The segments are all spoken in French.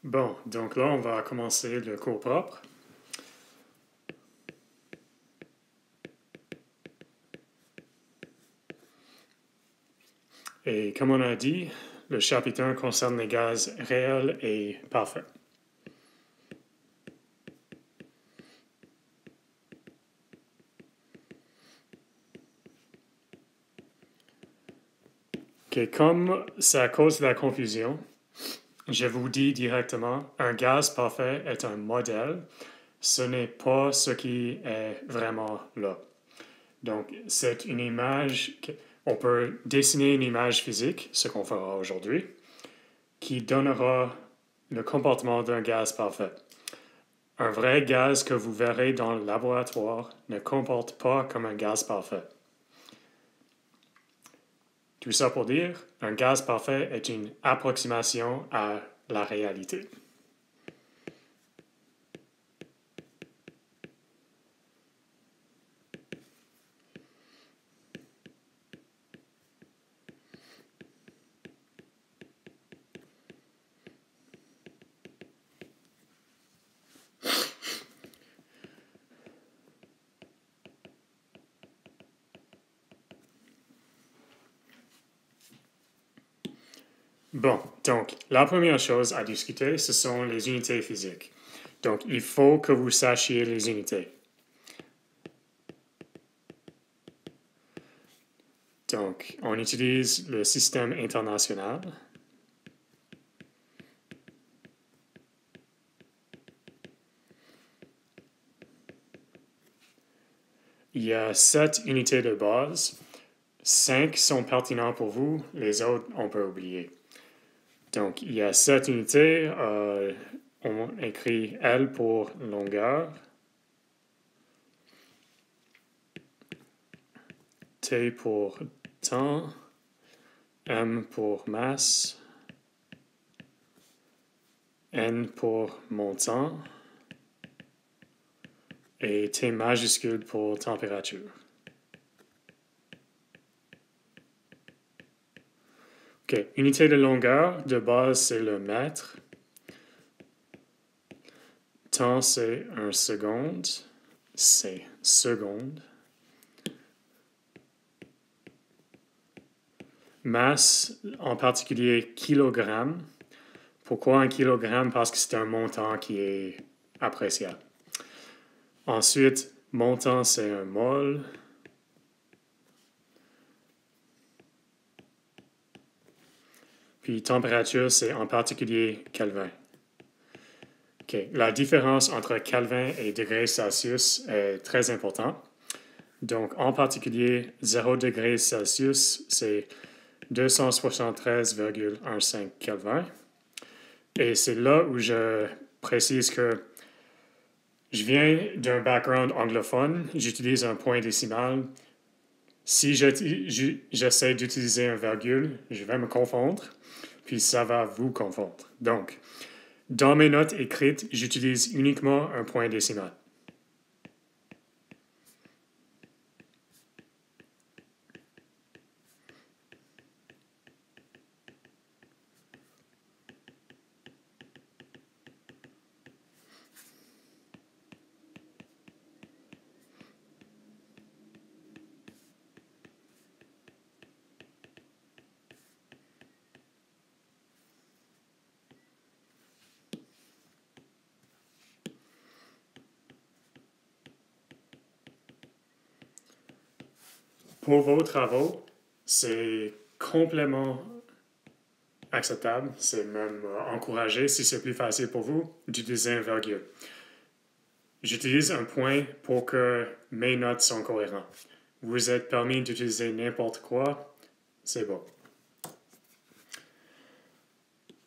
Bon, donc là, on va commencer le cours propre. Et comme on a dit, le chapitre 1 concerne les gaz réels et parfaits. Okay, comme ça cause de la confusion, je vous dis directement, un gaz parfait est un modèle, ce n'est pas ce qui est vraiment là. Donc, c'est une image, on peut dessiner une image physique, ce qu'on fera aujourd'hui, qui donnera le comportement d'un gaz parfait. Un vrai gaz que vous verrez dans le laboratoire ne comporte pas comme un gaz parfait. Tout ça pour dire, un gaz parfait est une approximation à la réalité. Bon, donc, la première chose à discuter, ce sont les unités physiques. Donc, il faut que vous sachiez les unités. Donc, on utilise le système international. Il y a 7 unités de base. 5 sont pertinents pour vous, les autres, on peut oublier. Donc, il y a 7 unités. On écrit L pour longueur, T pour temps, M pour masse, N pour montant, et T majuscule pour température. OK, unité de longueur, de base, c'est le mètre. Temps, c'est 1 seconde. C'est seconde. Masse, en particulier kilogramme. Pourquoi un kilogramme? Parce que c'est un montant qui est appréciable. Ensuite, montant, c'est un mol. Puis température, c'est en particulier Kelvin. Okay. La différence entre Kelvin et degrés Celsius est très importante. Donc, en particulier, 0 degrés Celsius, c'est 273,15 Kelvin. Et c'est là où je précise que je viens d'un background anglophone, j'utilise un point décimal. Si j'essaie d'utiliser un virgule, je vais me confondre, puis ça va vous confondre. Donc, dans mes notes écrites, j'utilise uniquement un point décimal. Pour vos travaux, c'est complètement acceptable, c'est même encouragé, si c'est plus facile pour vous, d'utiliser un virgule. J'utilise un point pour que mes notes sont cohérentes. Vous êtes permis d'utiliser n'importe quoi, c'est bon.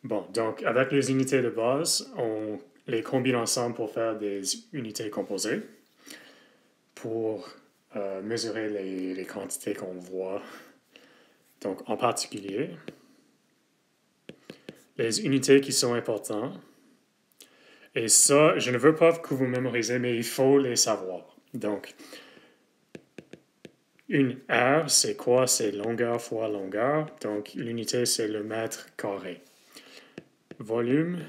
Bon, donc avec les unités de base, on les combine ensemble pour faire des unités composées, pour mesurer les quantités qu'on voit. Donc en particulier, les unités qui sont importantes. Et ça, je ne veux pas que vous mémorisez, mais il faut les savoir. Donc, une R, c'est quoi? C'est longueur fois longueur. Donc, l'unité, c'est le mètre carré. Volume,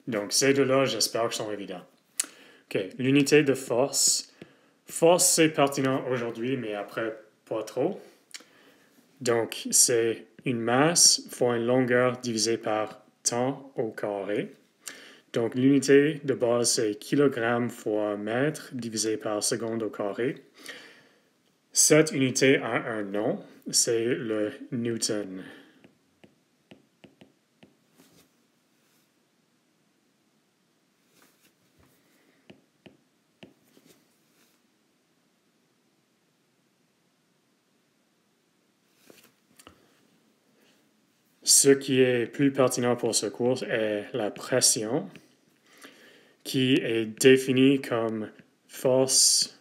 Donc, ces deux-là, j'espère qu'ils sont évidents. OK, l'unité de force. Force, c'est pertinent aujourd'hui, mais après, pas trop. Donc, c'est une masse fois une longueur divisée par temps au carré. Donc, l'unité de base, c'est kilogramme fois mètre divisé par seconde au carré. Cette unité a un nom, c'est le Newton. Ce qui est plus pertinent pour ce cours est la pression, qui est définie comme force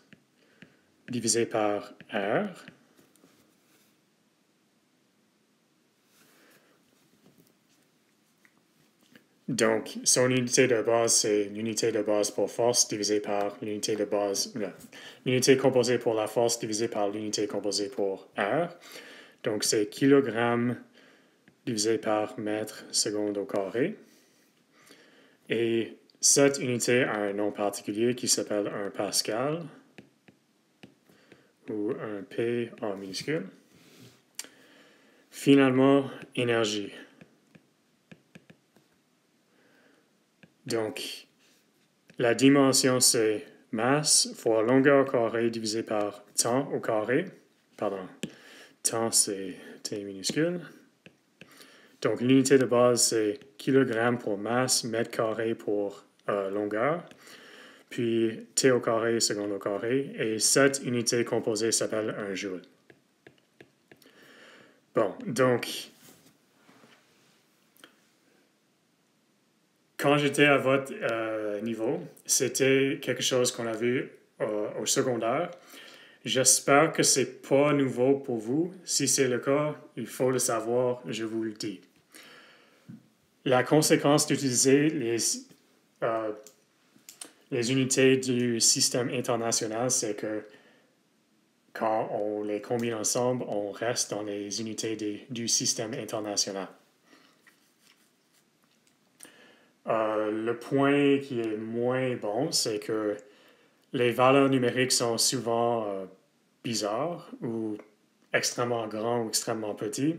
divisée par R. Donc, son unité de base, c'est l'unité de base pour force divisée par l'unité de base, l'unité composée pour la force divisée par l'unité composée pour R. Donc, c'est kilogramme divisé par mètre seconde au carré. Et cette unité a un nom particulier qui s'appelle un pascal, ou un P en minuscule. Finalement, énergie. Donc, la dimension, c'est masse fois longueur carrée divisé par temps au carré. Pardon, temps, c'est T minuscule. Donc, l'unité de base, c'est kilogramme pour masse, mètre carré pour longueur. Puis T au carré, seconde au carré. Et cette unité composée s'appelle un joule. Bon, donc, quand j'étais à votre niveau, c'était quelque chose qu'on a vu au secondaire. J'espère que c'est pas nouveau pour vous. Si c'est le cas, il faut le savoir, je vous le dis. La conséquence d'utiliser les unités du système international, c'est que quand on les combine ensemble, on reste dans les unités du système international. Le point qui est moins bon, c'est que les valeurs numériques sont souvent bizarres ou extrêmement grands ou extrêmement petits.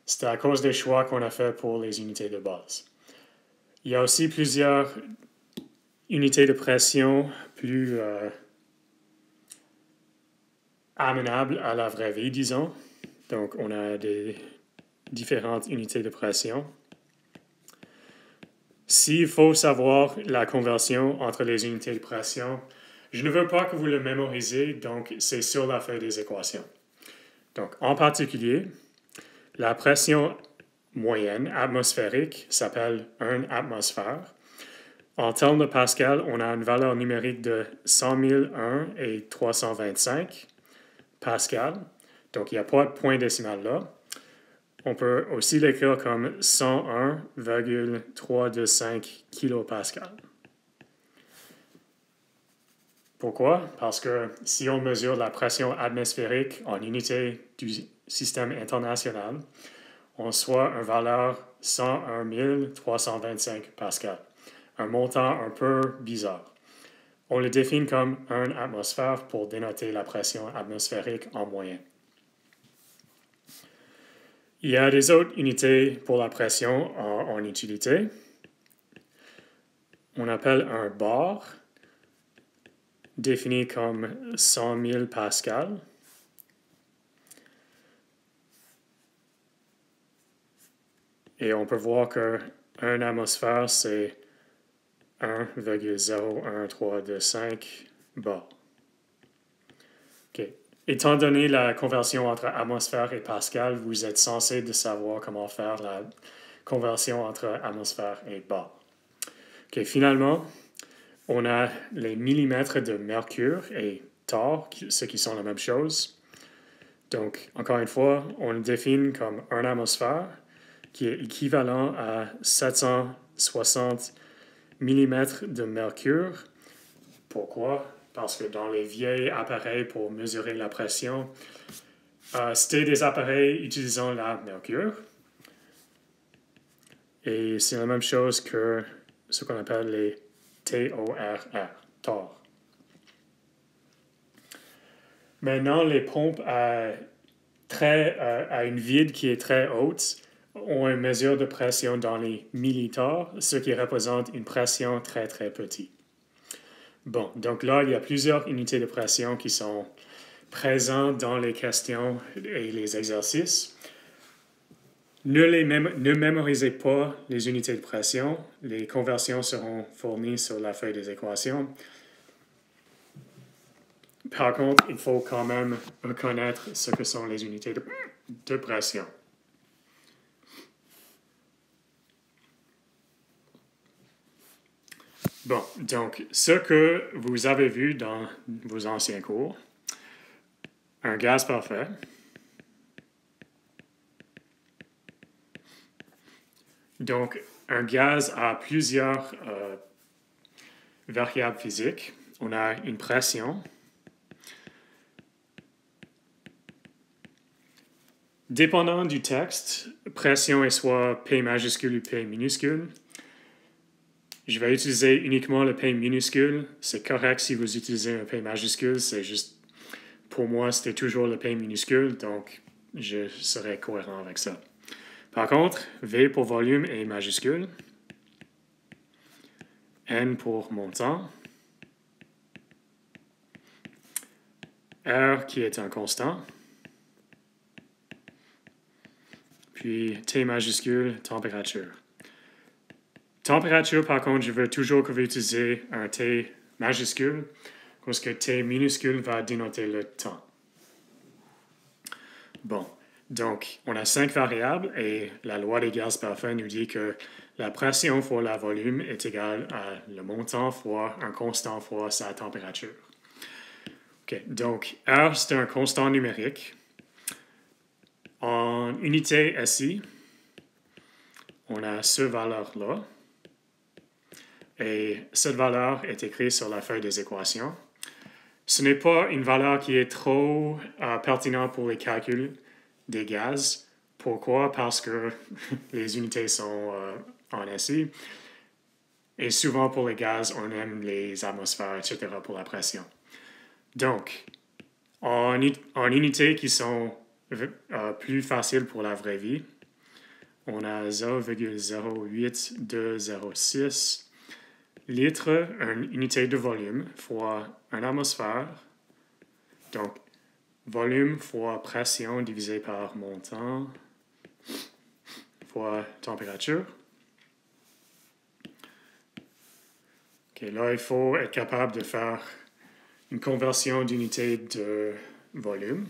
C'est à cause des choix qu'on a fait pour les unités de base. Il y a aussi plusieurs unités de pression plus amenables à la vraie vie, disons. Donc, on a des différentes unités de pression. S'il faut savoir la conversion entre les unités de pression, je ne veux pas que vous le mémorisez, donc c'est sur la feuille des équations. Donc, en particulier, la pression moyenne atmosphérique s'appelle 1 atmosphère. En termes de Pascal, on a une valeur numérique de 100 001 et 325 Pascal. Donc, il n'y a pas de point décimal là. On peut aussi l'écrire comme 101,325 kilopascal. Pourquoi? Parce que si on mesure la pression atmosphérique en unité du système international, on soit une valeur 101 325 pascal, un montant un peu bizarre. On le définit comme 1 atmosphère pour dénoter la pression atmosphérique en moyenne. Il y a des autres unités pour la pression en utilité. On appelle un bar, défini comme 100 000 pascal. Et on peut voir que 1 atmosphère, c'est 1,01325 bar. Okay. Étant donné la conversion entre atmosphère et pascal, vous êtes censé de savoir comment faire la conversion entre atmosphère et bar. Okay. Finalement, on a les millimètres de mercure et torr, ce qui sont la même chose. Donc, encore une fois, on le définit comme 1 atmosphère, qui est équivalent à 760 millimètres de mercure. Pourquoi? Parce que dans les vieils appareils pour mesurer la pression, c'était des appareils utilisant la mercure. Et c'est la même chose que ce qu'on appelle les TORR, TOR. Maintenant, les pompes à une vide qui est très haute ont une mesure de pression dans les millitors, ce qui représente une pression très, très petite. Bon, donc là, il y a plusieurs unités de pression qui sont présentes dans les questions et les exercices. Ne mémorisez pas les unités de pression. Les conversions seront fournies sur la feuille des équations. Par contre, il faut quand même reconnaître ce que sont les unités de pression. Bon, donc, ce que vous avez vu dans vos anciens cours, un gaz parfait, donc, un gaz a plusieurs variables physiques. On a une pression. Dépendant du texte, pression est soit P majuscule ou P minuscule. Je vais utiliser uniquement le P minuscule. C'est correct si vous utilisez un P majuscule. C'est juste, pour moi, c'était toujours le P minuscule, donc je serai cohérent avec ça. Par contre, V pour volume est majuscule. N pour montant. R qui est un constant. Puis T majuscule, température. Température, par contre, je veux toujours que vous utilisez un T majuscule, parce que T minuscule va dénoter le temps. Bon, donc, on a 5 variables et la loi des gaz parfaits nous dit que la pression fois le volume est égale à le montant fois un constant fois sa température. OK, donc R, c'est un constant numérique. En unité SI, on a cette valeur-là. Et cette valeur est écrite sur la feuille des équations. Ce n'est pas une valeur qui est trop pertinente pour les calculs des gaz. Pourquoi? Parce que les unités sont en SI. Et souvent pour les gaz, on aime les atmosphères, etc. pour la pression. Donc, en unités qui sont plus faciles pour la vraie vie, on a 0,08206 litres, une unité de volume, fois une atmosphère. Donc, volume fois pression divisé par montant fois température. OK, là, il faut être capable de faire une conversion d'unité de volume.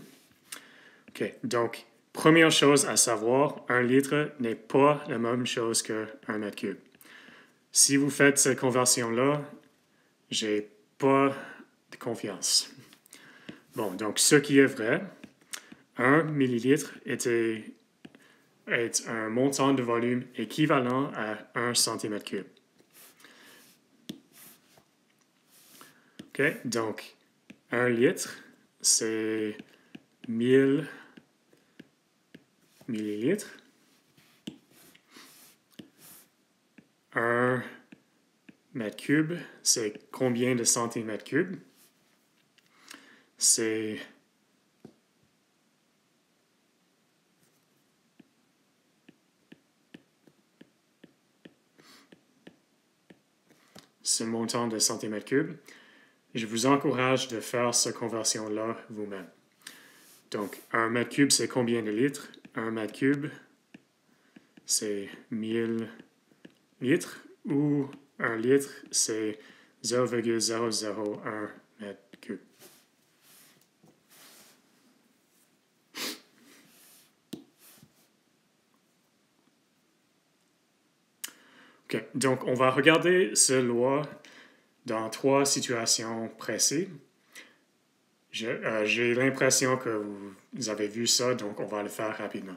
OK, donc, première chose à savoir, 1 litre n'est pas la même chose qu'un mètre cube. Si vous faites cette conversion-là, j'ai pas de confiance. Bon, donc ce qui est vrai, 1 millilitre est un montant de volume équivalent à 1 centimètre cube. OK, donc 1 litre, c'est 1000 millilitres. 1 mètre cube, c'est combien de centimètres cubes? C'est ce montant de centimètres cubes. Je vous encourage de faire cette conversion-là vous-même. Donc, 1 mètre cube, c'est combien de litres? 1 mètre cube, c'est 1000 litres, ou 1 litre, c'est 0,001 mètre cube. OK, donc on va regarder cette loi dans 3 situations précises. J'ai l'impression que vous avez vu ça, donc on va le faire rapidement.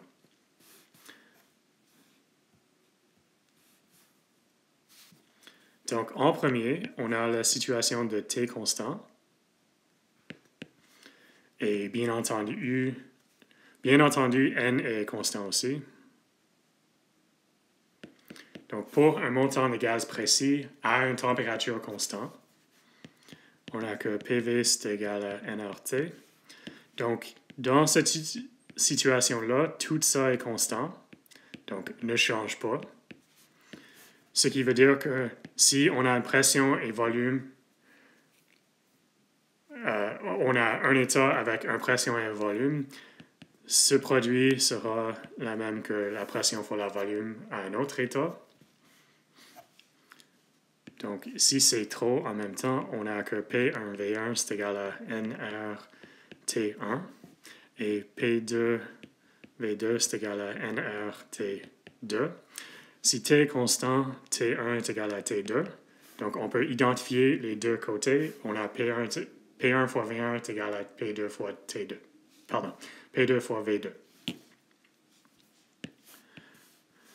Donc, en premier, on a la situation de T constant. Et bien entendu, N est constant aussi. Donc, pour un montant de gaz précis à une température constante, on a que PV c'est égal à nRT. Donc, dans cette situation-là, tout ça est constant, donc ne change pas. Ce qui veut dire que si on a une pression et volume, on a un état avec une pression et un volume, ce produit sera la même que la pression fois le volume à un autre état. Donc, si c'est trop en même temps, on a que P1V1 c'est égal à nRT1 et P2V2 c'est égal à nRT2. Si T est constant, T1 est égal à T2. Donc, on peut identifier les deux côtés. On a P1 fois V1 est égal à P2 fois T2. Pardon, P2 fois V2.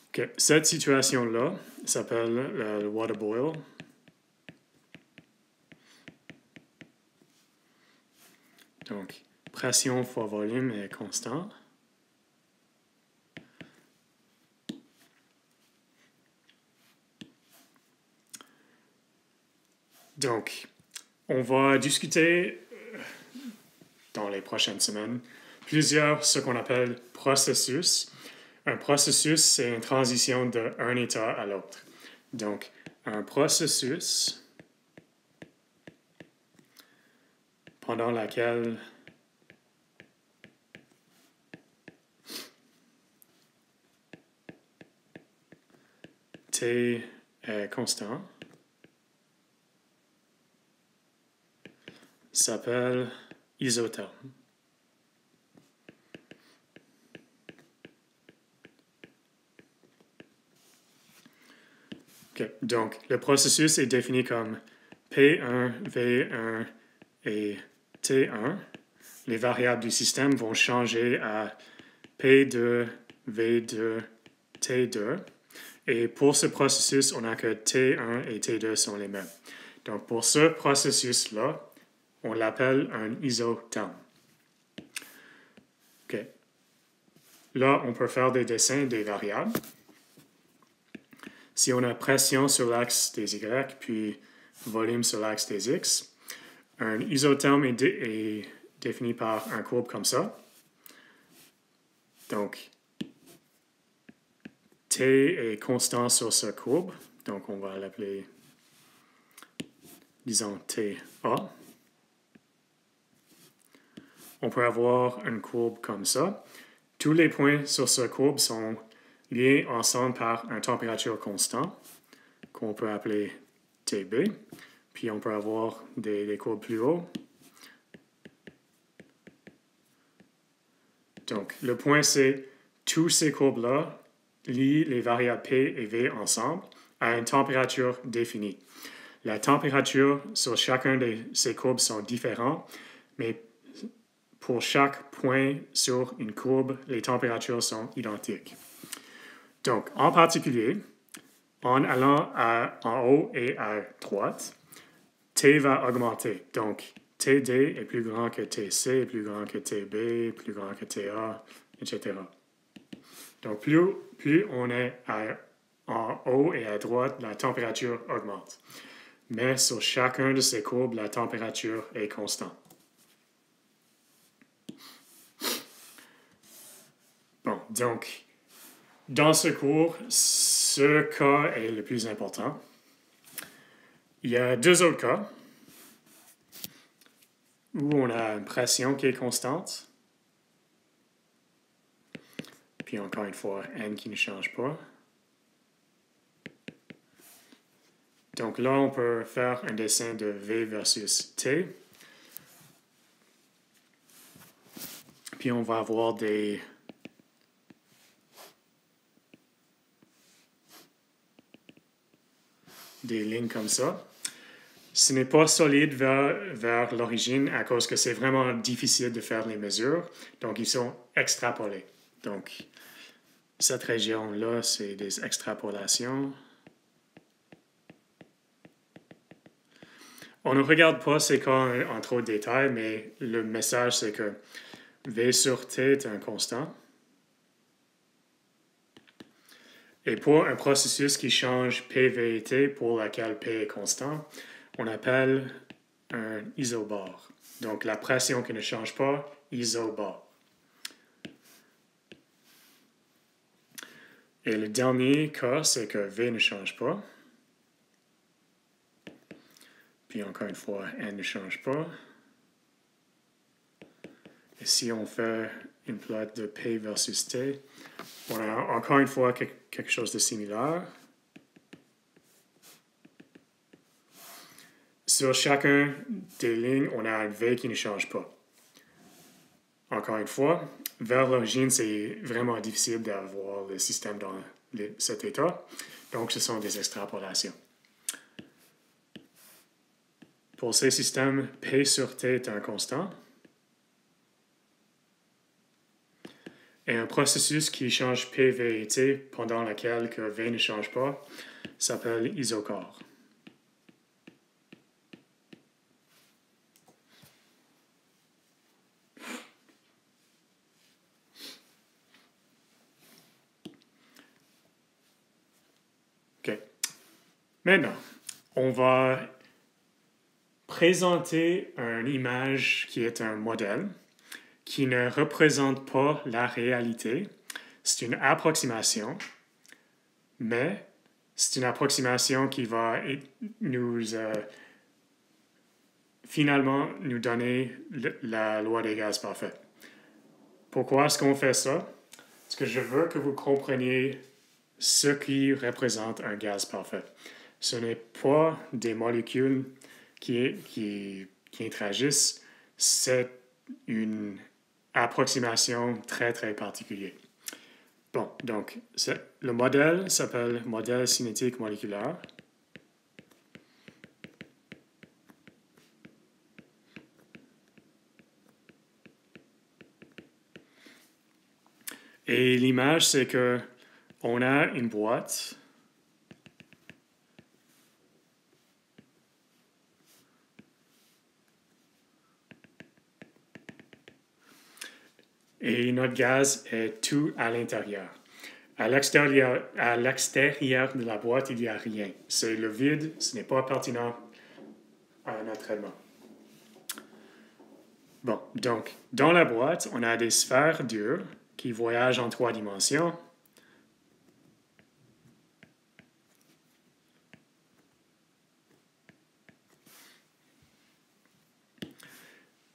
Okay. Cette situation-là s'appelle le water boil. Donc, pression fois volume est constant. Donc, on va discuter dans les prochaines semaines plusieurs ce qu'on appelle processus. Un processus, c'est une transition d'un état à l'autre. Donc, un processus pendant lequel T est constant s'appelle isotherme. Okay. Donc, le processus est défini comme P1, V1 et T1. Les variables du système vont changer à P2, V2, T2. Et pour ce processus, on a que T1 et T2 sont les mêmes. Donc, pour ce processus-là, on l'appelle un isotherme. Okay. Là, on peut faire des dessins des variables. Si on a pression sur l'axe des Y, puis volume sur l'axe des X, un isotherme est défini par un courbe comme ça. Donc, T est constant sur ce courbe, donc on va l'appeler, disons, TA. On peut avoir une courbe comme ça. Tous les points sur ce courbe sont liés ensemble par une température constante, qu'on peut appeler TB. Puis on peut avoir des courbes plus haut. Donc, le point, c'est tous ces courbes-là lient les variables P et V ensemble à une température définie. La température sur chacun de ces courbes sont différentes, mais pour chaque point sur une courbe, les températures sont identiques. Donc, en particulier, en allant en haut et à droite, T va augmenter. Donc, TD est plus grand que TC, plus grand que TB, plus grand que TA, etc. Donc, plus on est en haut et à droite, la température augmente. Mais sur chacun de ces courbes, la température est constante. Bon, donc, dans ce cours, ce cas est le plus important. Il y a deux autres cas où on a une pression qui est constante. Puis encore une fois, N qui ne change pas. Donc là, on peut faire un dessin de V versus T. Puis on va avoir des lignes comme ça. Ce n'est pas solide vers l'origine à cause que c'est vraiment difficile de faire les mesures. Donc, ils sont extrapolés. Donc, cette région-là, c'est des extrapolations. On ne regarde pas ces cas en trop de détails, mais le message, c'est que V sur T est un constant. Et pour un processus qui change P, V et T, pour lequel P est constant, on appelle un isobar. Donc la pression qui ne change pas, isobar. Et le dernier cas, c'est que V ne change pas. Puis encore une fois, N ne change pas. Et si on fait une plot de P versus T, on a encore une fois quelque chose de similaire. Sur chacun des lignes, on a un V qui ne change pas. Encore une fois, vers l'origine, c'est vraiment difficile d'avoir le système dans cet état. Donc, ce sont des extrapolations. Pour ces systèmes, P sur T est un constant. Et un processus qui change P, V et T pendant lequel que V ne change pas s'appelle isochore. OK. Maintenant, on va présenter une image qui est un modèle qui ne représente pas la réalité. C'est une approximation, mais c'est une approximation qui va finalement nous donner la loi des gaz parfaits. Pourquoi est-ce qu'on fait ça? Parce que je veux que vous compreniez ce qui représente un gaz parfait. Ce n'est pas des molécules qui interagissent, c'est une approximation très, très particulière. Bon, donc, le modèle s'appelle modèle cinétique moléculaire. Et l'image, c'est que on a une boîte et notre gaz est tout à l'intérieur. À l'extérieur de la boîte, il n'y a rien. C'est le vide, ce n'est pas pertinent à un entraînement. Bon, donc, dans la boîte, on a des sphères dures qui voyagent en 3 dimensions.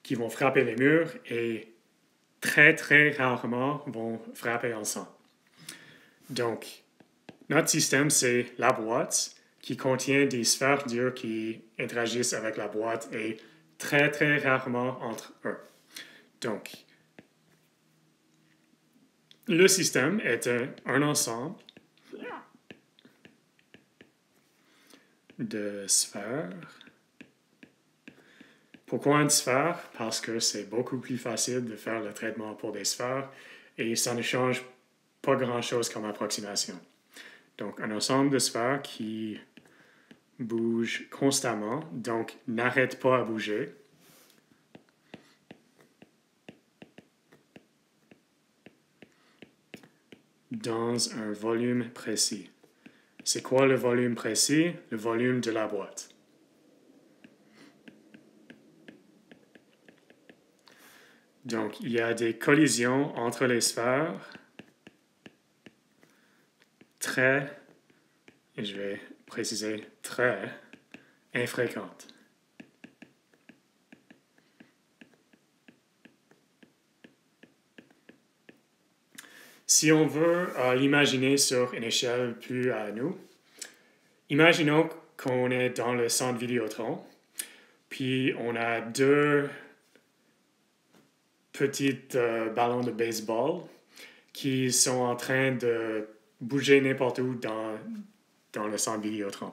Qui vont frapper les murs et très, très rarement vont frapper ensemble. Donc, notre système, c'est la boîte qui contient des sphères dures qui interagissent avec la boîte et très, très rarement entre eux. Donc, le système est un ensemble de sphères. Pourquoi une sphère? Parce que c'est beaucoup plus facile de faire le traitement pour des sphères et ça ne change pas grand-chose comme approximation. Donc, un ensemble de sphères qui bouge constamment, donc n'arrête pas à bouger. Dans un volume précis. C'est quoi le volume précis? Le volume de la boîte. Donc, il y a des collisions entre les sphères très, et je vais préciser très, infréquentes. Si on veut l'imaginer sur une échelle plus à nous, imaginons qu'on est dans le centre Vidéotron, puis on a 2 petites ballons de baseball qui sont en train de bouger n'importe où dans le centre Vidéotron.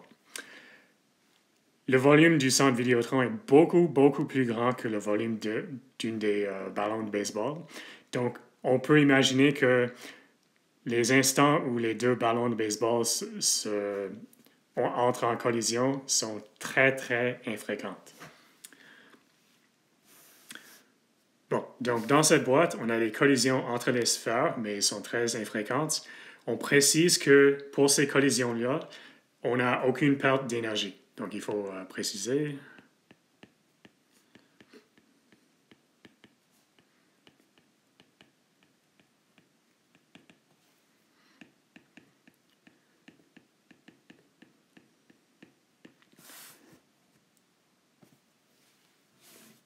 Le volume du centre Vidéotron est beaucoup, beaucoup plus grand que le volume d'une des ballons de baseball. Donc, on peut imaginer que les instants où les 2 ballons de baseball entrent en collision sont très, très infréquentes. Bon, donc dans cette boîte, on a des collisions entre les sphères, mais elles sont très infréquentes. on précise que pour ces collisions-là, on n'a aucune perte d'énergie. Donc, il faut préciser.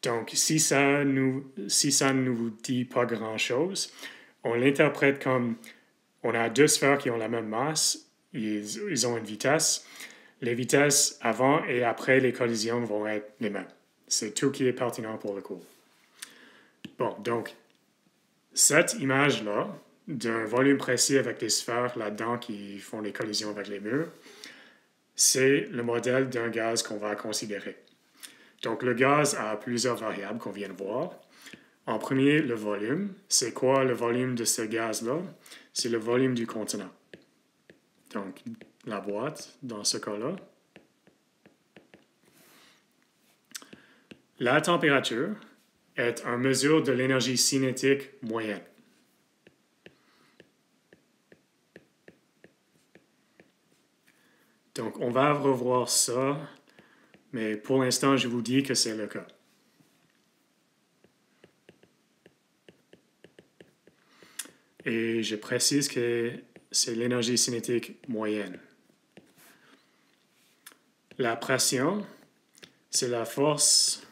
Donc, si ça ne nous dit pas grand-chose, on l'interprète comme on a deux sphères qui ont la même masse, ils ont une vitesse. Les vitesses avant et après les collisions vont être les mêmes. C'est tout qui est pertinent pour le cours. Bon, donc, cette image-là, d'un volume précis avec des sphères là-dedans qui font des collisions avec les murs, c'est le modèle d'un gaz qu'on va considérer. Donc, le gaz a plusieurs variables qu'on vient de voir. En premier, le volume. C'est quoi le volume de ce gaz-là? C'est le volume du contenant. Donc, la boîte, dans ce cas-là. La température est une mesure de l'énergie cinétique moyenne. Donc, on va revoir ça, mais pour l'instant, je vous dis que c'est le cas. Et je précise que c'est l'énergie cinétique moyenne. La pression, c'est la force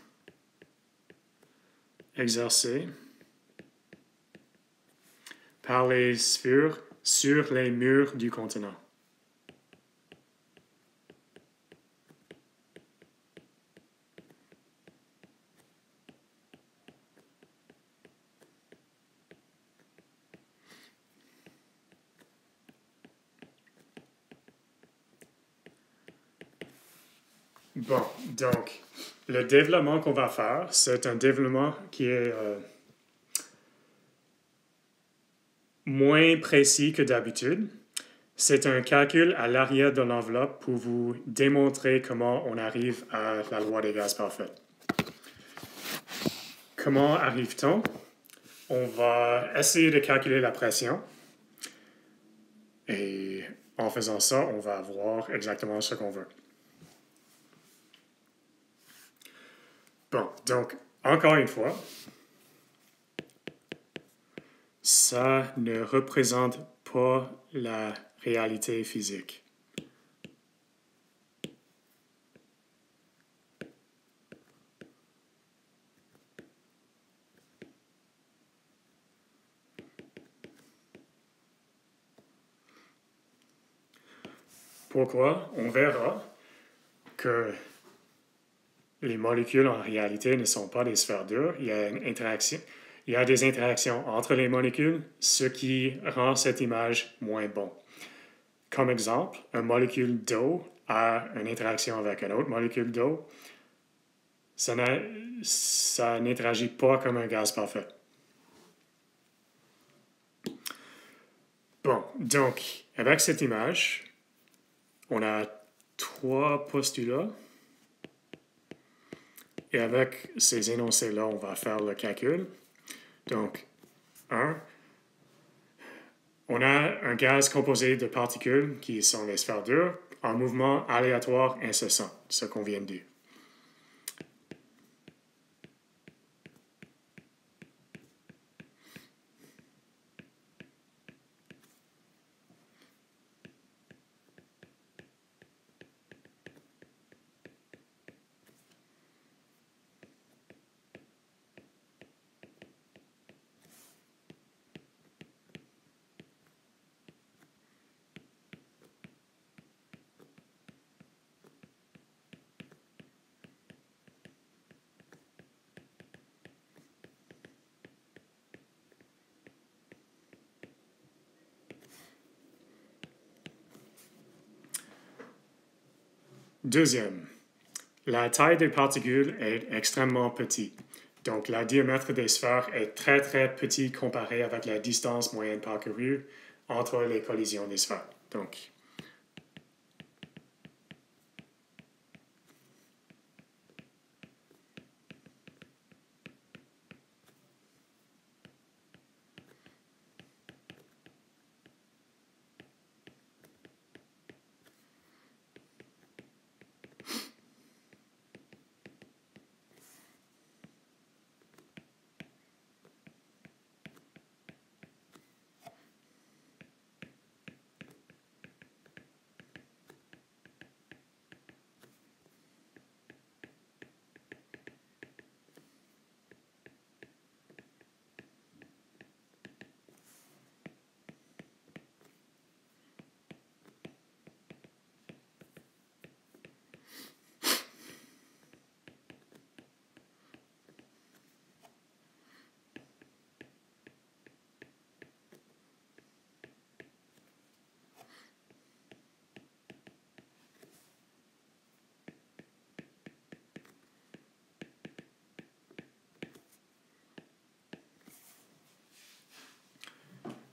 exercée par les sphères sur les murs du contenant. Bon, donc, le développement qu'on va faire, c'est un développement qui est moins précis que d'habitude. C'est un calcul à l'arrière de l'enveloppe pour vous démontrer comment on arrive à la loi des gaz parfaits. Comment arrive-t-on? On va essayer de calculer la pression. Et en faisant ça, on va voir exactement ce qu'on veut. Bon, donc, encore une fois, ça ne représente pas la réalité physique. Pourquoi? On verra que les molécules en réalité ne sont pas des sphères dures. Il y a une interaction. Il y a des interactions entre les molécules, ce qui rend cette image moins bonne. Comme exemple, une molécule d'eau a une interaction avec une autre molécule d'eau. Ça n'interagit pas comme un gaz parfait. Bon, donc, avec cette image, on a trois postulats. Et avec ces énoncés-là, on va faire le calcul. Donc, 1, on a un gaz composé de particules qui sont les sphères dures en mouvement aléatoire incessant, ce qu'on vient de dire. Deuxième, la taille des particules est extrêmement petite. Donc, le diamètre des sphères est très, très petit comparé avec la distance moyenne parcourue entre les collisions des sphères. Donc,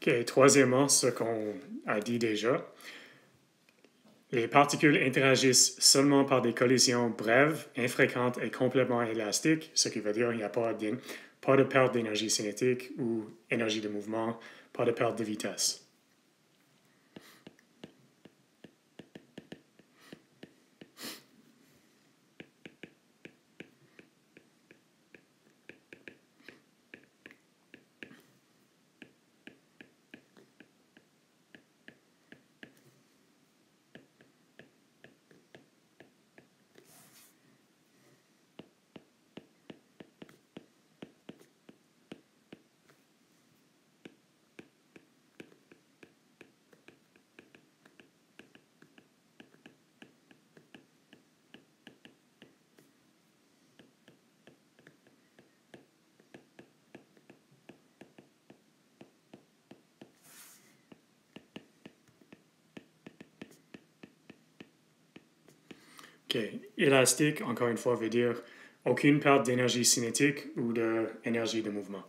OK. Troisièmement, ce qu'on a dit déjà, les particules interagissent seulement par des collisions brèves, infréquentes et complètement élastiques, ce qui veut dire qu'il n'y a pas de perte d'énergie cinétique ou énergie de mouvement, pas de perte de vitesse. OK. Élastique, encore une fois, veut dire aucune perte d'énergie cinétique ou d'énergie de mouvement.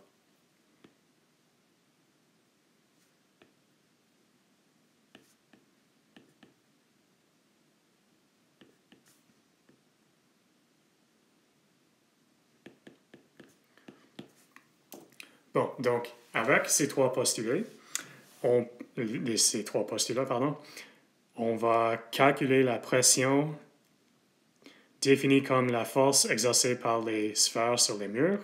Bon, donc, avec ces trois postulats, on va calculer la pression définie comme la force exercée par les sphères sur les murs,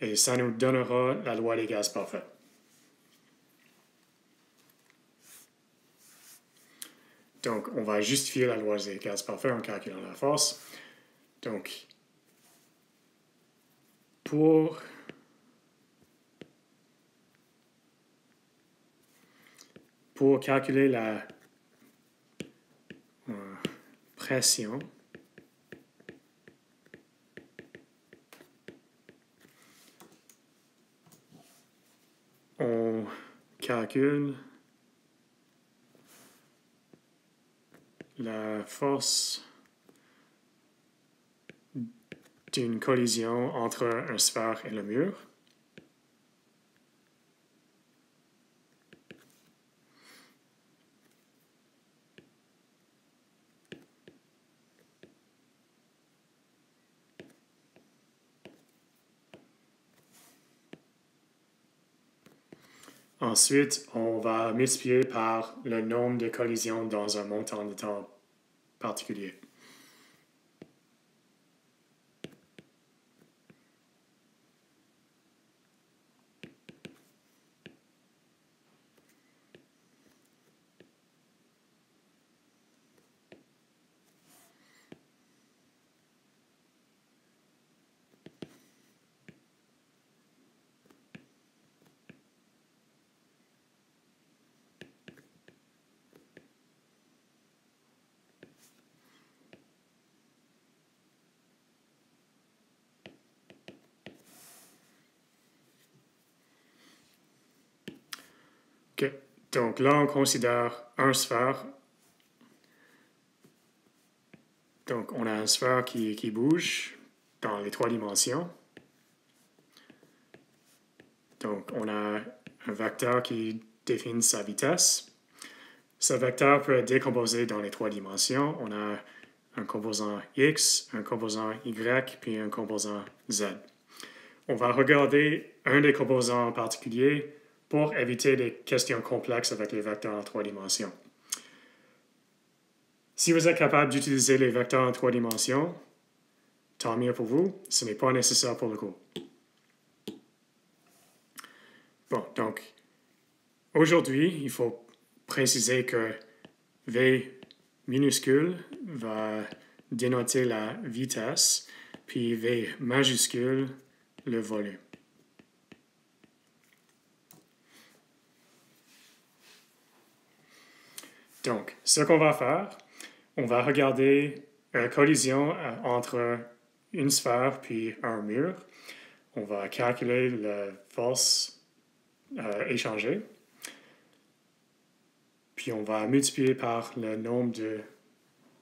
et ça nous donnera la loi des gaz parfaits. Donc, on va justifier la loi des gaz parfaits en calculant la force. Donc, pour calculer la pression, on calcule la force d'une collision entre un sphère et le mur. Ensuite, on va multiplier par le nombre de collisions dans un montant de temps particulier. OK. Donc là, on considère un sphère. Donc, on a un sphère qui bouge dans les trois dimensions. Donc, on a un vecteur qui définit sa vitesse. Ce vecteur peut être décomposé dans les trois dimensions. On a un composant X, un composant Y, puis un composant Z. On va regarder un des composants en particulier pour éviter des questions complexes avec les vecteurs en trois dimensions. Si vous êtes capable d'utiliser les vecteurs en trois dimensions, tant mieux pour vous, ce n'est pas nécessaire pour le cours. Bon, donc, aujourd'hui, il faut préciser que V minuscule va dénoter la vitesse, puis V majuscule le volume. Donc, ce qu'on va faire, on va regarder une collision entre une sphère puis un mur. On va calculer la force échangée. Puis on va multiplier par le nombre de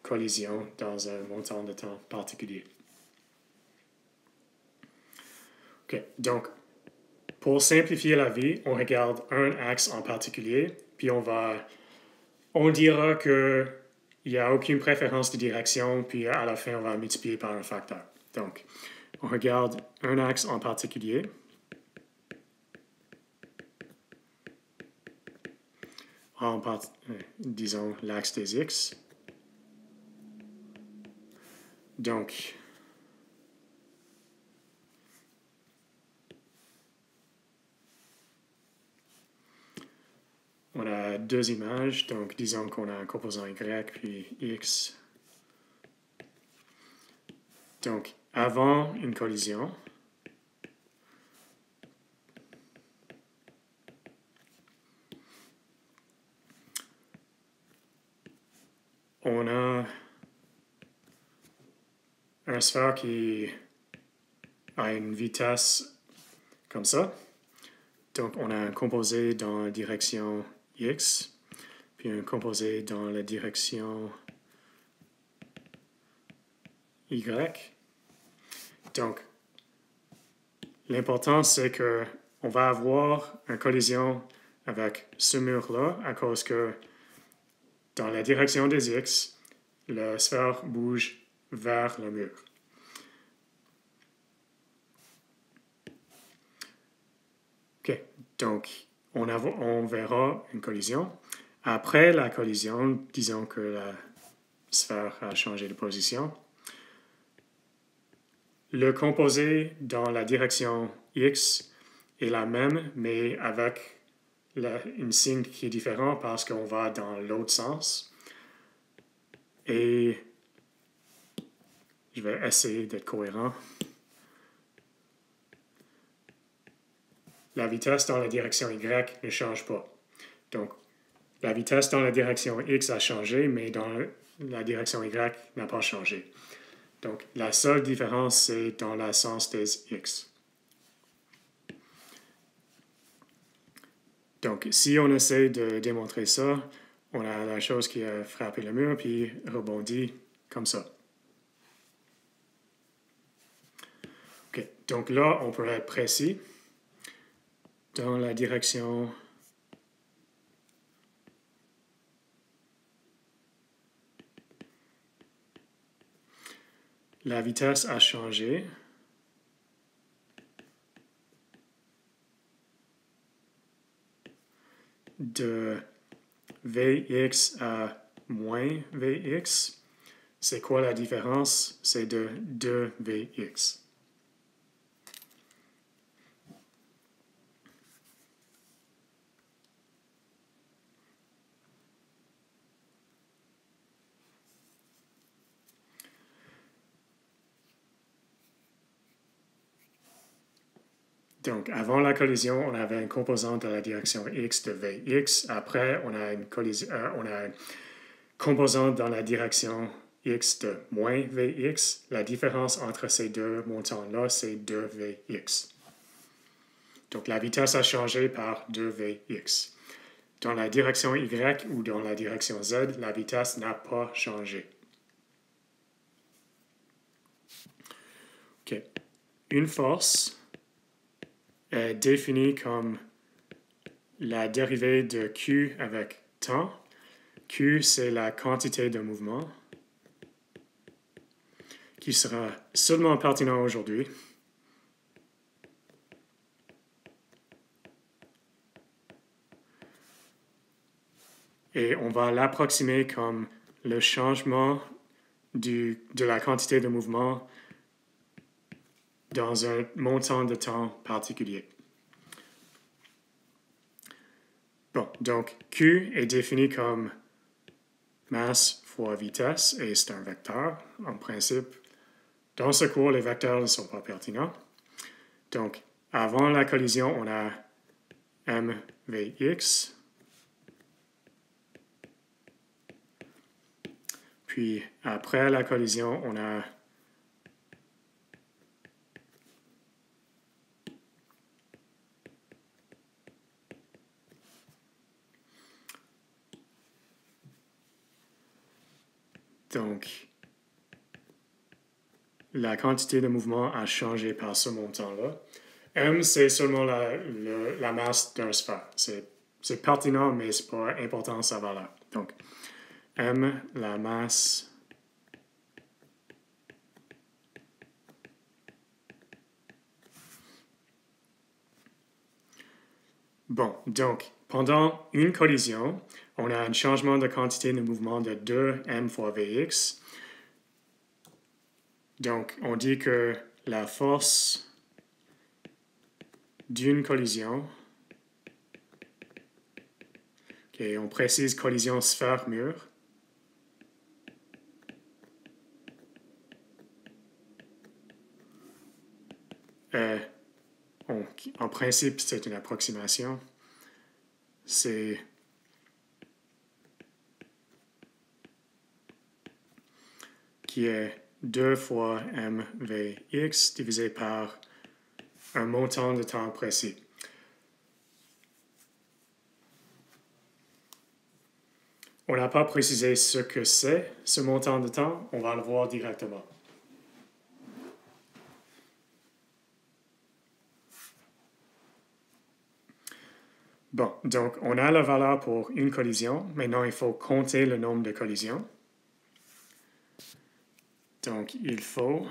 collisions dans un montant de temps particulier. OK, donc Pour simplifier la vie, on regarde un axe en particulier, puis on dira qu'il n'y a aucune préférence de direction, puis à la fin, on va multiplier par un facteur. Donc, on regarde un axe en particulier. Disons l'axe des x. Donc, on a deux images, donc disons qu'on a un composant y puis x. Donc, avant une collision, on a un sphère qui a une vitesse comme ça. Donc, on a un composé dans la direction x, puis un composé dans la direction y. Donc, l'important, c'est qu'on va avoir une collision avec ce mur-là à cause que dans la direction des x, la sphère bouge vers le mur. OK, donc on verra une collision. Après la collision, disons que la sphère a changé de position. Le composé dans la direction x est la même, mais avec une signe qui est différent parce qu'on va dans l'autre sens. Et je vais essayer d'être cohérent. La vitesse dans la direction y ne change pas. Donc, la vitesse dans la direction x a changé, mais dans la direction y n'a pas changé. Donc, la seule différence, c'est dans le sens des x. Donc, si on essaie de démontrer ça, on a la chose qui a frappé le mur, puis rebondit comme ça. OK, donc là, on peut être précis. Dans la direction la vitesse a changé. De Vx à moins Vx. C'est quoi la différence? C'est de 2Vx. Donc, avant la collision, on avait une composante dans la direction x de Vx. Après, on a une composante dans la direction x de moins Vx. La différence entre ces deux montants-là, c'est 2Vx. Donc, la vitesse a changé par 2Vx. Dans la direction y ou dans la direction z, la vitesse n'a pas changé. OK. Une force est définie comme la dérivée de Q avec temps. Q, c'est la quantité de mouvement qui sera seulement pertinent aujourd'hui. Et on va l'approximer comme le changement de la quantité de mouvement dans un montant de temps particulier. Bon, donc Q est défini comme masse fois vitesse, et c'est un vecteur, en principe. Dans ce cours, les vecteurs ne sont pas pertinents. Donc, avant la collision, on a mvx. Puis, après la collision, on a donc la quantité de mouvement a changé par ce montant-là. M, c'est seulement la masse d'un sphère. C'est pertinent, mais c'est pas important sa valeur. Donc, M, la masse bon, donc, pendant une collision, on a un changement de quantité de mouvement de 2m fois Vx. Donc, on dit que la force d'une collision, okay, on précise collision sphère-mur, en principe, c'est une approximation. C'est qui est 2 fois mvx divisé par un montant de temps précis. On n'a pas précisé ce que c'est, ce montant de temps. On va le voir directement. Bon, donc on a la valeur pour une collision. Maintenant, il faut compter le nombre de collisions. Donc, il faut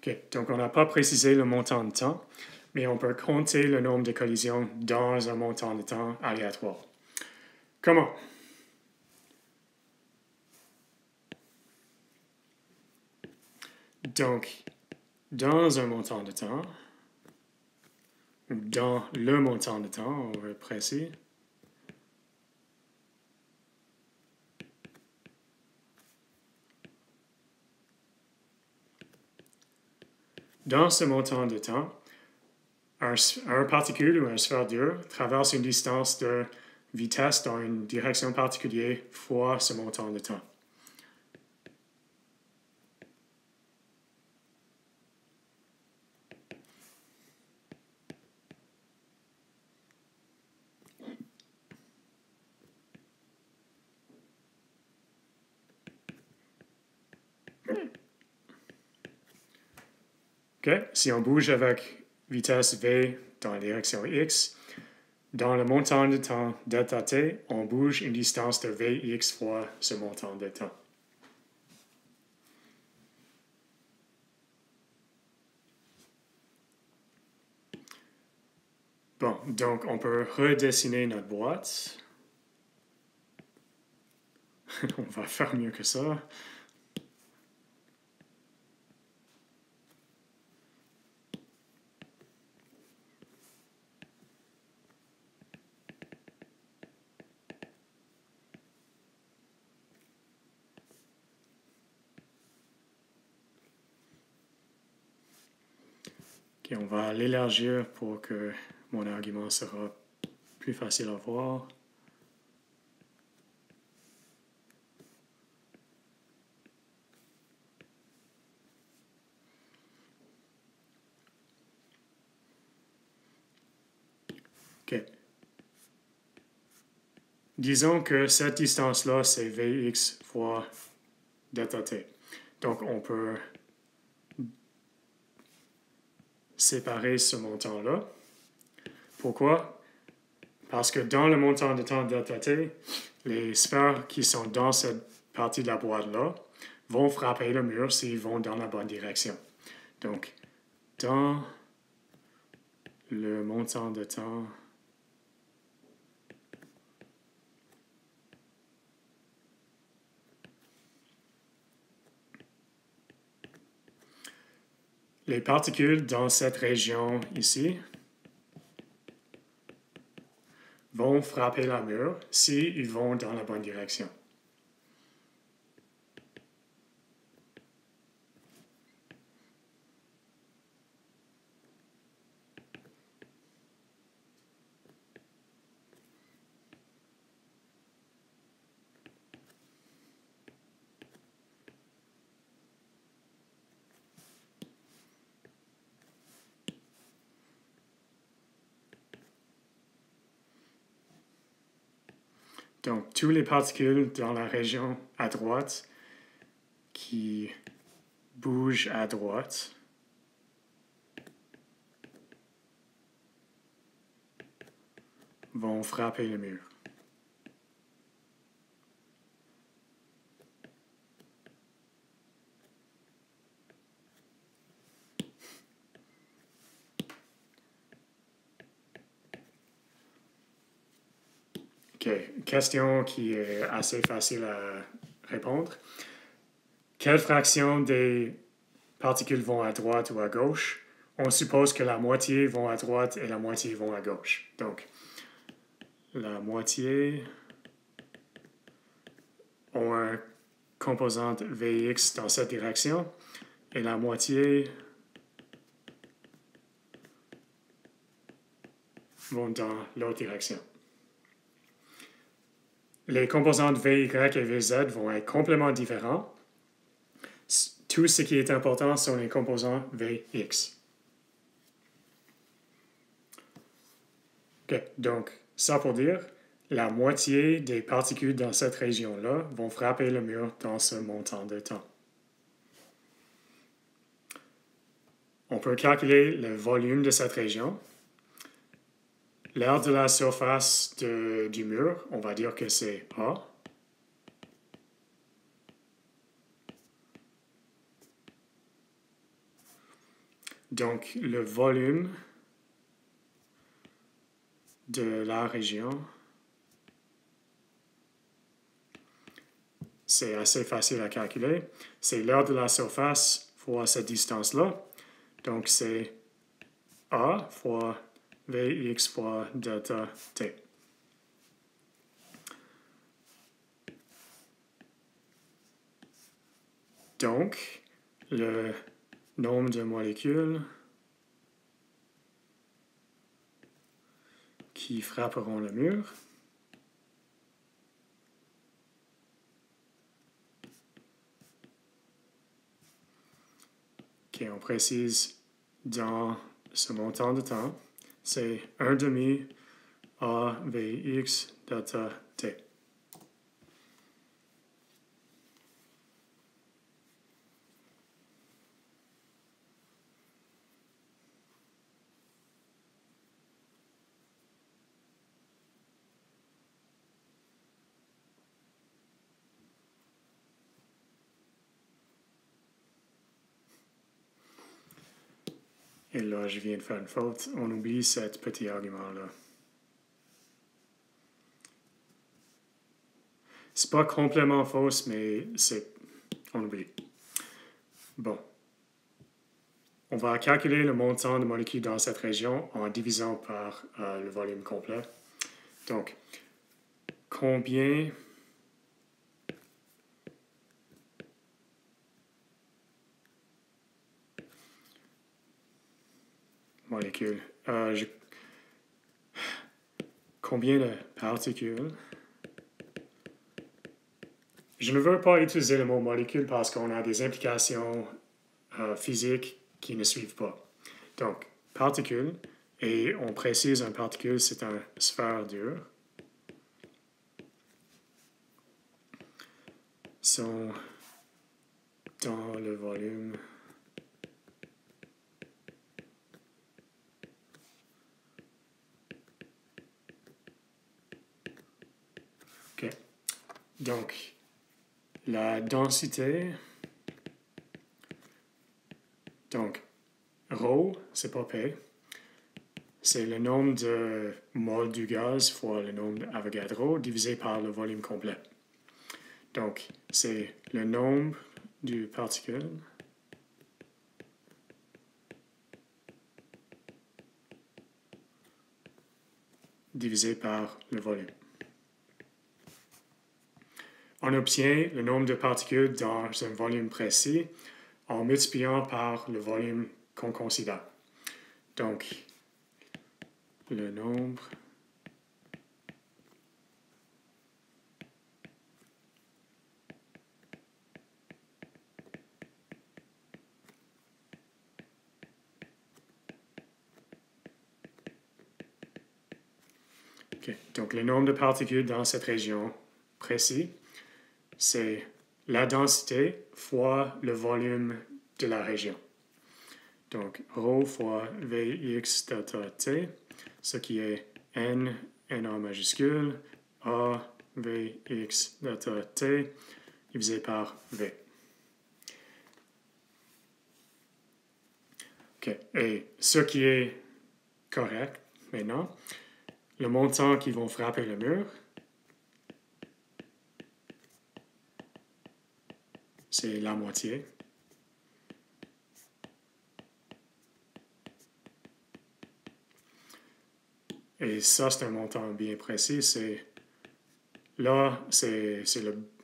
OK, donc on n'a pas précisé le montant de temps, mais on peut compter le nombre de collisions dans un montant de temps aléatoire. Comment? Donc, dans un montant de temps, ou dans le montant de temps, on va être précis, dans ce montant de temps, un particule ou une sphère dure traverse une distance de vitesse dans une direction particulière fois ce montant de temps. Okay. Si on bouge avec vitesse v dans la direction x, dans le montant de temps delta t, on bouge une distance de vx fois ce montant de temps. Bon, donc on peut redessiner notre boîte. On va faire mieux que ça. Okay, on va l'élargir pour que mon argument sera plus facile à voir. OK. Disons que cette distance-là, c'est Vx fois delta t. Donc, on peut séparer ce montant-là. Pourquoi? Parce que dans le montant de temps delta t, les sphères qui sont dans cette partie de la boîte-là vont frapper le mur s'ils vont dans la bonne direction. Donc, dans le montant de temps les particules dans cette région ici vont frapper le mur s'ils vont dans la bonne direction. Donc, toutes les particules dans la région à droite qui bougent à droite vont frapper le mur. OK. Question qui est assez facile à répondre. Quelle fraction des particules vont à droite ou à gauche? On suppose que la moitié vont à droite et la moitié vont à gauche. Donc, la moitié ont un composante Vx dans cette direction et la moitié vont dans l'autre direction. Les composantes Vy et Vz vont être complètement différents. Tout ce qui est important sont les composants Vx. Okay. Donc, ça pour dire, la moitié des particules dans cette région-là vont frapper le mur dans ce montant de temps. On peut calculer le volume de cette région. L'aire de la surface du mur, on va dire que c'est A. Donc, le volume de la région, c'est assez facile à calculer. C'est l'aire de la surface fois cette distance-là. Donc, c'est A fois Vx fois delta T. Donc, le nombre de molécules qui frapperont le mur on précise dans ce montant de temps, c'est 1 demi AVX delta T. Et là, je viens de faire une faute. On oublie ce petit argument-là. C'est pas complètement fausse, mais on oublie. Bon. On va calculer le montant de molécules dans cette région en divisant par le volume complet. Donc, combien molécules? Combien de particules? Je ne veux pas utiliser le mot molécule parce qu'on a des implications physiques qui ne suivent pas. Donc, particules, et on précise un particule, c'est une sphère dure, sont dans le volume OK. Donc, la densité, donc, ρ, c'est pas P, c'est le nombre de moles du gaz fois le nombre d'Avogadro divisé par le volume complet. Donc, c'est le nombre du particule divisé par le volume. On obtient le nombre de particules dans un volume précis en multipliant par le volume qu'on considère. Donc, le nombre Okay. Donc, le nombre de particules dans cette région précise, c'est la densité fois le volume de la région. Donc, ρ fois Vx delta t, ce qui est n en majuscule, a Vx delta t, divisé par V. OK. Et ce qui est correct maintenant, le montant qui vont frapper le mur, c'est la moitié. Et ça, c'est un montant bien précis. Là, c'est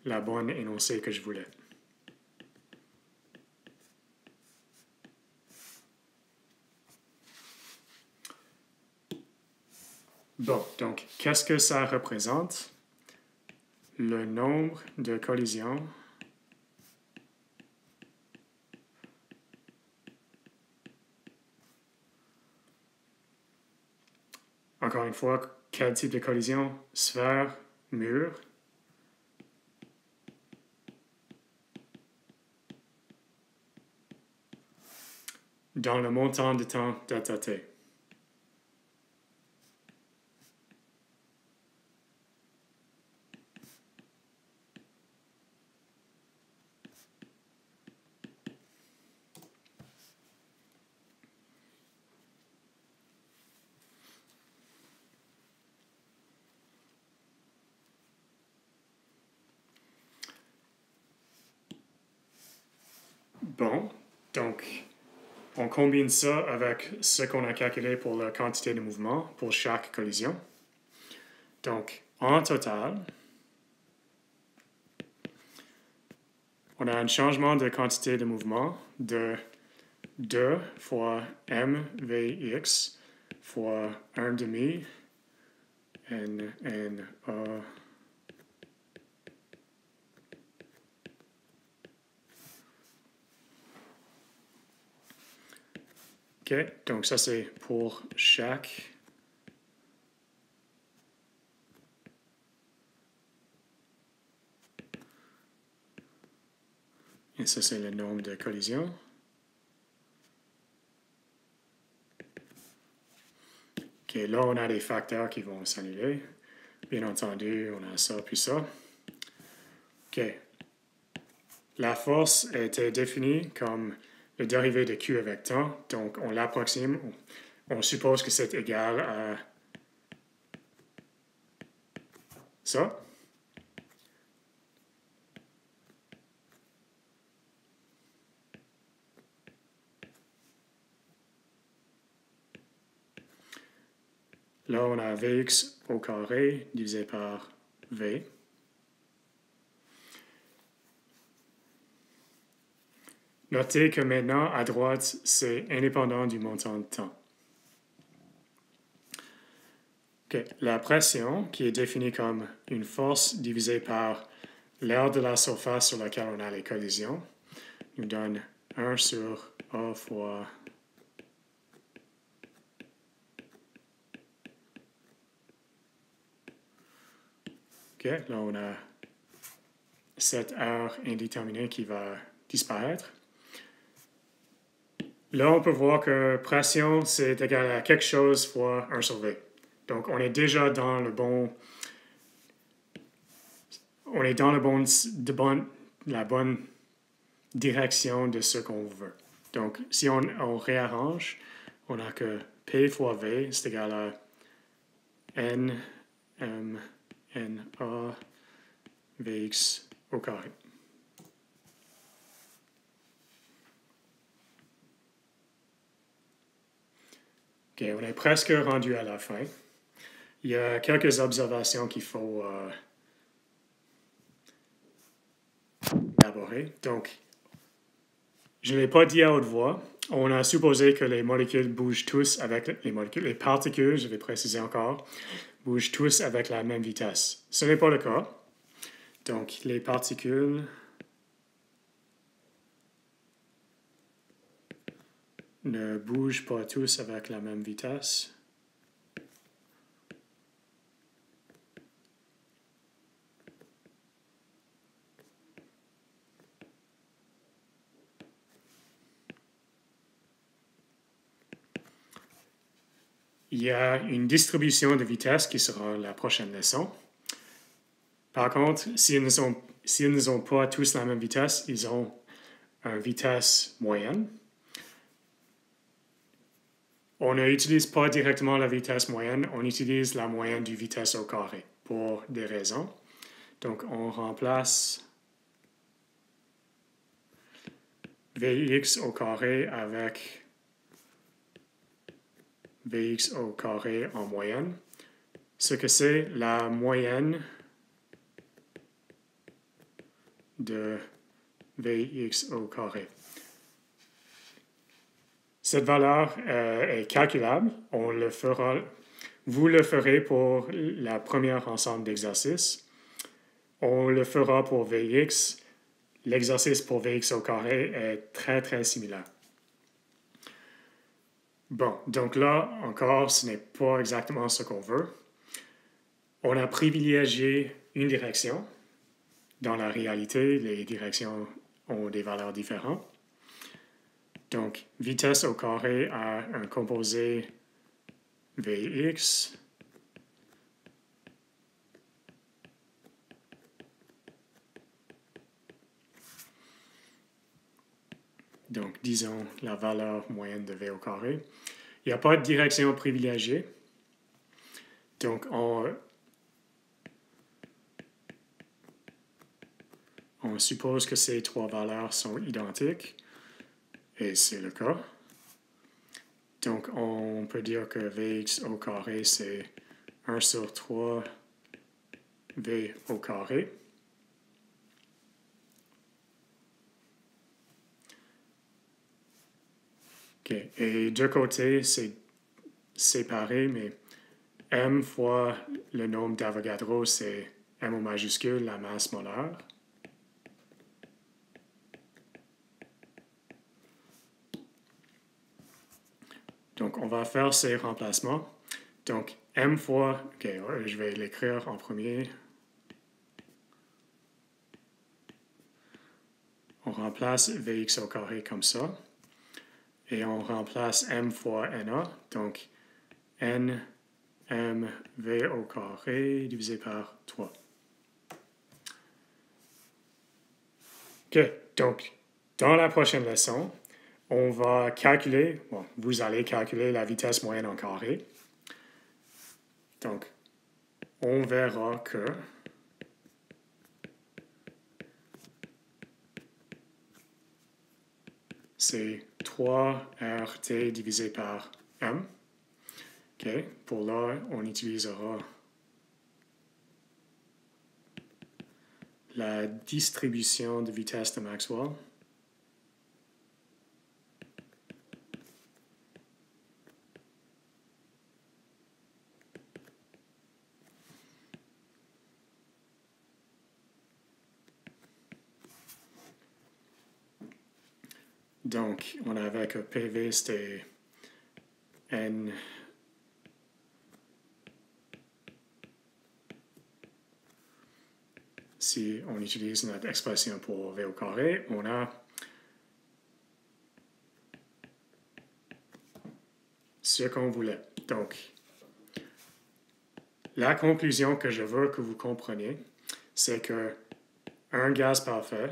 la bonne énoncée que je voulais. Bon, donc, qu'est-ce que ça représente? Le nombre de collisions encore une fois, quel type de collision? Sphère, mur. Dans le montant de temps delta t. Bon, donc, on combine ça avec ce qu'on a calculé pour la quantité de mouvement pour chaque collision. Donc, en total, on a un changement de quantité de mouvement de 2 fois mvx fois 1 demi n a. OK, donc ça c'est pour chaque et ça c'est le nombre de collisions. OK, là on a des facteurs qui vont s'annuler. Bien entendu, on a ça puis ça. OK. La force a été définie comme le dérivé de Q avec temps, donc on l'approxime, on suppose que c'est égal à ça. Là, on a Vx au carré divisé par V. Notez que maintenant, à droite, c'est indépendant du montant de temps. Okay. La pression, qui est définie comme une force divisée par l'aire de la surface sur laquelle on a les collisions, nous donne 1 sur A fois OK, là on a cette aire indéterminée qui va disparaître. Là, on peut voir que pression, c'est égal à quelque chose fois 1 sur V. Donc, on est déjà dans le bon... On est dans la bonne direction de ce qu'on veut. Donc, si on réarrange, on a que P fois V, c'est égal à N, M, N, A, Vx au carré. OK, on est presque rendu à la fin. Il y a quelques observations qu'il faut élaborer. Donc, je ne l'ai pas dit à haute voix. On a supposé que les molécules bougent tous avec les particules, je vais préciser encore, bougent tous avec la même vitesse. Ce n'est pas le cas. Donc, les particules ne bougent pas tous avec la même vitesse. il y a une distribution de vitesse qui sera la prochaine leçon. Par contre, s'ils ne ont pas tous la même vitesse, ils ont une vitesse moyenne. On n'utilise pas directement la vitesse moyenne, on utilise la moyenne du vitesse au carré pour des raisons. Donc, on remplace Vx au carré avec Vx au carré en moyenne. Ce que c'est la moyenne de Vx au carré. Cette valeur est calculable. Vous le ferez pour la première ensemble d'exercices. On le fera pour Vx. L'exercice pour Vx au carré est très, très similaire. Bon, donc là, encore, ce n'est pas exactement ce qu'on veut. On a privilégié une direction. Dans la réalité, les directions ont des valeurs différentes. Donc, vitesse au carré a un composé Vx donc disons la valeur moyenne de V au carré. Il n'y a pas de direction privilégiée. Donc, on suppose que ces trois valeurs sont identiques. Et c'est le cas. Donc, on peut dire que Vx au carré, c'est 1 sur 3 V au carré. Okay. Et de côté, c'est séparé, mais m fois le nombre d'Avogadro, c'est m au majuscule, la masse molaire. Donc, on va faire ces remplacements. Donc, m fois, ok, je vais l'écrire en premier. On remplace Vx au carré comme ça. Et on remplace m fois na. Donc, n m v au carré divisé par 3. OK, donc, dans la prochaine leçon, on va calculer, bon, vous allez calculer la vitesse moyenne en carré. Donc, on verra que c'est 3RT divisé par M. OK, pour là, on utilisera la distribution de vitesse de Maxwell. Donc, on avait que PV, c'était N si on utilise notre expression pour V au carré, on a ce qu'on voulait. Donc, la conclusion que je veux que vous compreniez, c'est que un gaz parfait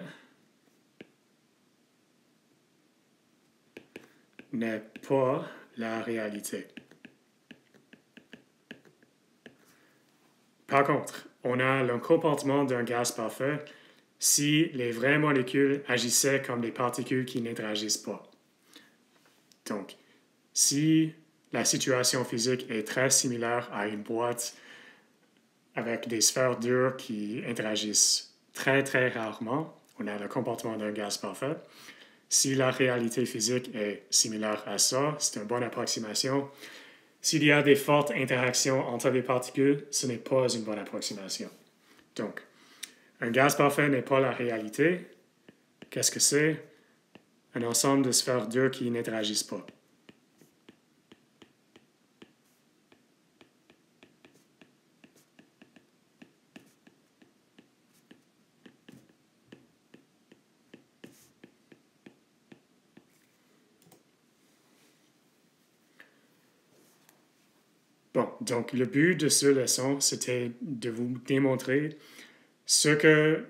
n'est pas la réalité. Par contre, on a le comportement d'un gaz parfait si les vraies molécules agissaient comme des particules qui n'interagissent pas. Donc, si la situation physique est très similaire à une boîte avec des sphères dures qui interagissent très, très rarement, on a le comportement d'un gaz parfait. Si la réalité physique est similaire à ça, c'est une bonne approximation. S'il y a des fortes interactions entre les particules, ce n'est pas une bonne approximation. Donc, un gaz parfait n'est pas la réalité. Qu'est-ce que c'est? Un ensemble de sphères dures qui n'interagissent pas. Bon, donc le but de ce leçon, c'était de vous démontrer ce que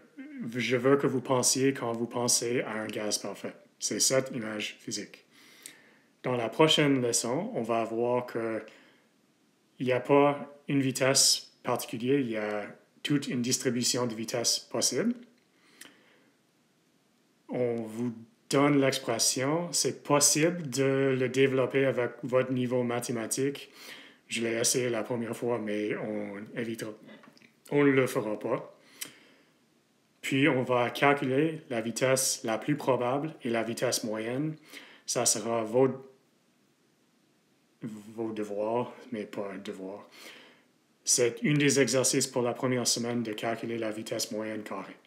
je veux que vous pensiez quand vous pensez à un gaz parfait. C'est cette image physique. Dans la prochaine leçon, on va voir qu'il n'y a pas une vitesse particulière, il y a toute une distribution de vitesses possible. On vous donne l'expression, c'est possible de le développer avec votre niveau mathématique. Je l'ai essayé la première fois, mais on ne le fera pas. Puis on va calculer la vitesse la plus probable et la vitesse moyenne. Ça sera vos devoirs, mais pas un devoir. C'est un des exercices pour la première semaine de calculer la vitesse moyenne carrée.